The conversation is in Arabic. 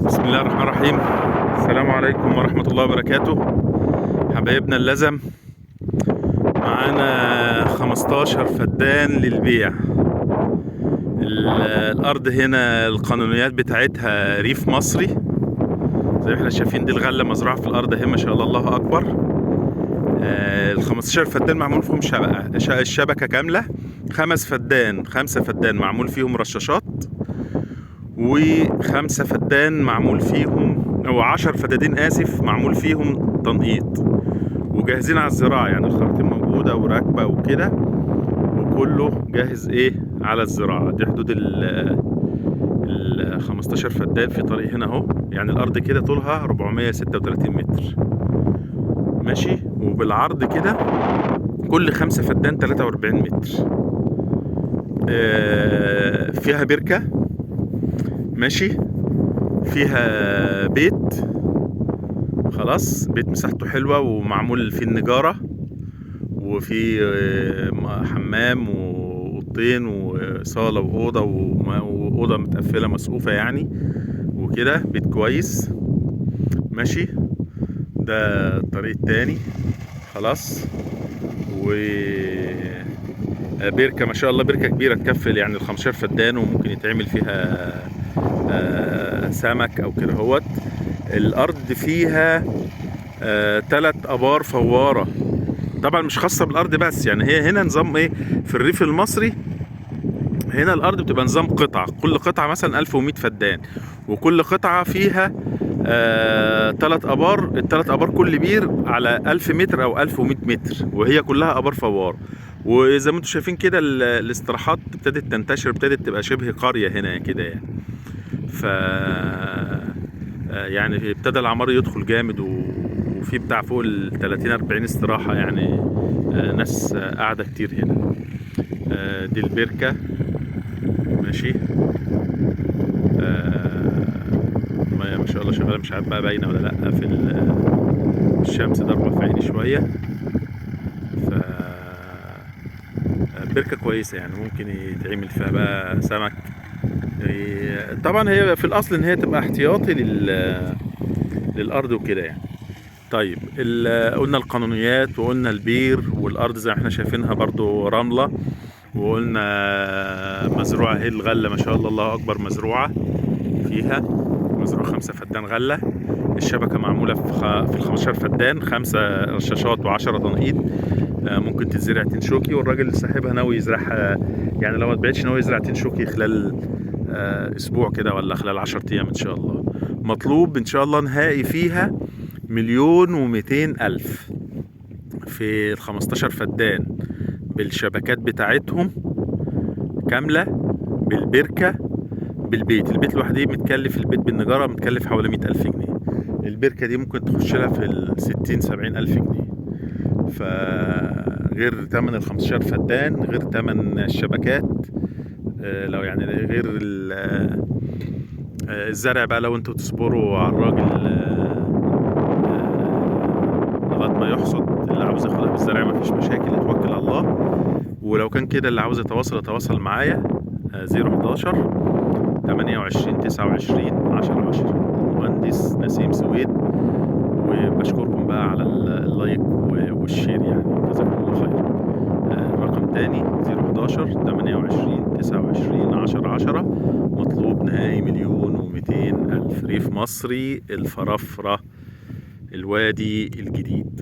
بسم الله الرحمن الرحيم. السلام عليكم ورحمة الله وبركاته. حبايبنا اللزم، معانا 15 فدان للبيع. الأرض هنا القانونيات بتاعتها ريف مصري زي ما احنا شايفين. دي الغلة مزروعة في الأرض اهي، ما شاء الله الله أكبر. ال 15 فدان معمول فيهم الشبكة كاملة. 5 فدان معمول فيهم رشاشات، و5 فدان معمول فيهم، او 10 فدادين اسف، معمول فيهم تنقيط وجاهزين على الزراعه. يعني الخراطيم موجوده وراكبه وكده، وكله جاهز على الزراعه. دي حدود ال 15 فدان. في طريق هنا اهو، يعني الارض كده طولها 436 متر ماشي، وبالعرض كده كل 5 فدان 43 متر. فيها بركه ماشي، فيها بيت خلاص، بيت مساحته حلوة ومعمول فيه النجارة، وفي حمام وأوضتين وصالة وأوضة وأوضة متقفلة مسقوفة يعني، وكده بيت كويس ماشي. ده الطريق التاني خلاص. و بركة ما شاء الله، بركة كبيرة تكفل يعني ال15 فدان، وممكن يتعمل فيها سمك او كده هوت. الارض فيها 3 ابار فواره، طبعا مش خاصه بالارض بس، يعني هي هنا نظام في الريف المصري هنا الارض بتبقى نظام قطعه، كل قطعه مثلا 1100 فدان، وكل قطعه فيها 3 ابار. ال3 ابار كل بير على 1000 متر او 1100 متر، وهي كلها ابار فوار. وزي ما انتم شايفين كده الاستراحات ابتدت تنتشر، ابتدت تبقى شبه قريه هنا كده يعني. ف يعني ابتدى العمار يدخل جامد، وفي بتاع فوق ال 30 40 استراحه يعني. ناس قاعده كتير هنا. دي البركه ماشي. ما شاء الله شغاله، مش عارف بقى باينه ولا لا في الشمس ضاربه في عيني شويه. ف بركه كويسه يعني، ممكن يتعمل فيها بقى سمك. طبعا هي في الاصل ان هي تبقى احتياطي للارض وكده يعني. طيب قلنا القانونيات، وقلنا البير، والارض زي ما احنا شايفينها برضو رمله، وقلنا مزروعه اهي الغله ما شاء الله الله اكبر، مزروعه فيها، مزروعه 5 فدان غله. الشبكه معموله في ال15 فدان، 5 رشاشات و10 تنقيط. ممكن تتزرع تنشوكي، والراجل اللي صاحبها ناوي يزرعها، يعني لو ما اتبعتش ناوي يزرع تنشوكي خلال اسبوع كده، ولا خلال 10 ايام ان شاء الله. مطلوب ان شاء الله نهائي فيها 1,200,000 في ال15 فدان، بالشبكات بتاعتهم كاملة، بالبركة، بالبيت. البيت لوحده متكلف، البيت بالنجارة متكلف حوالي 100,000 جنيه. البركة دي ممكن تخش لها في 60-70,000 جنيه. فغير تمن ال15 فدان، غير تمن الشبكات، لو يعني غير الزرع بقى، لو انتوا تصبروا على الراجل لغايه ما يحصد. اللي عاوز ياخدها بالزرع مفيش مشاكل، يتوكل على الله. ولو كان كده اللي عاوز يتواصل معايا 011 28 29 10 المهندس نسيم سويد. وبشكركم بقى على اللايك والشير يعني، جزاكم الله خير. الرقم تاني 011 28 29 10. مطلوب نهائي 1,200,000. ريف مصري، الفرافرة، الوادي الجديد.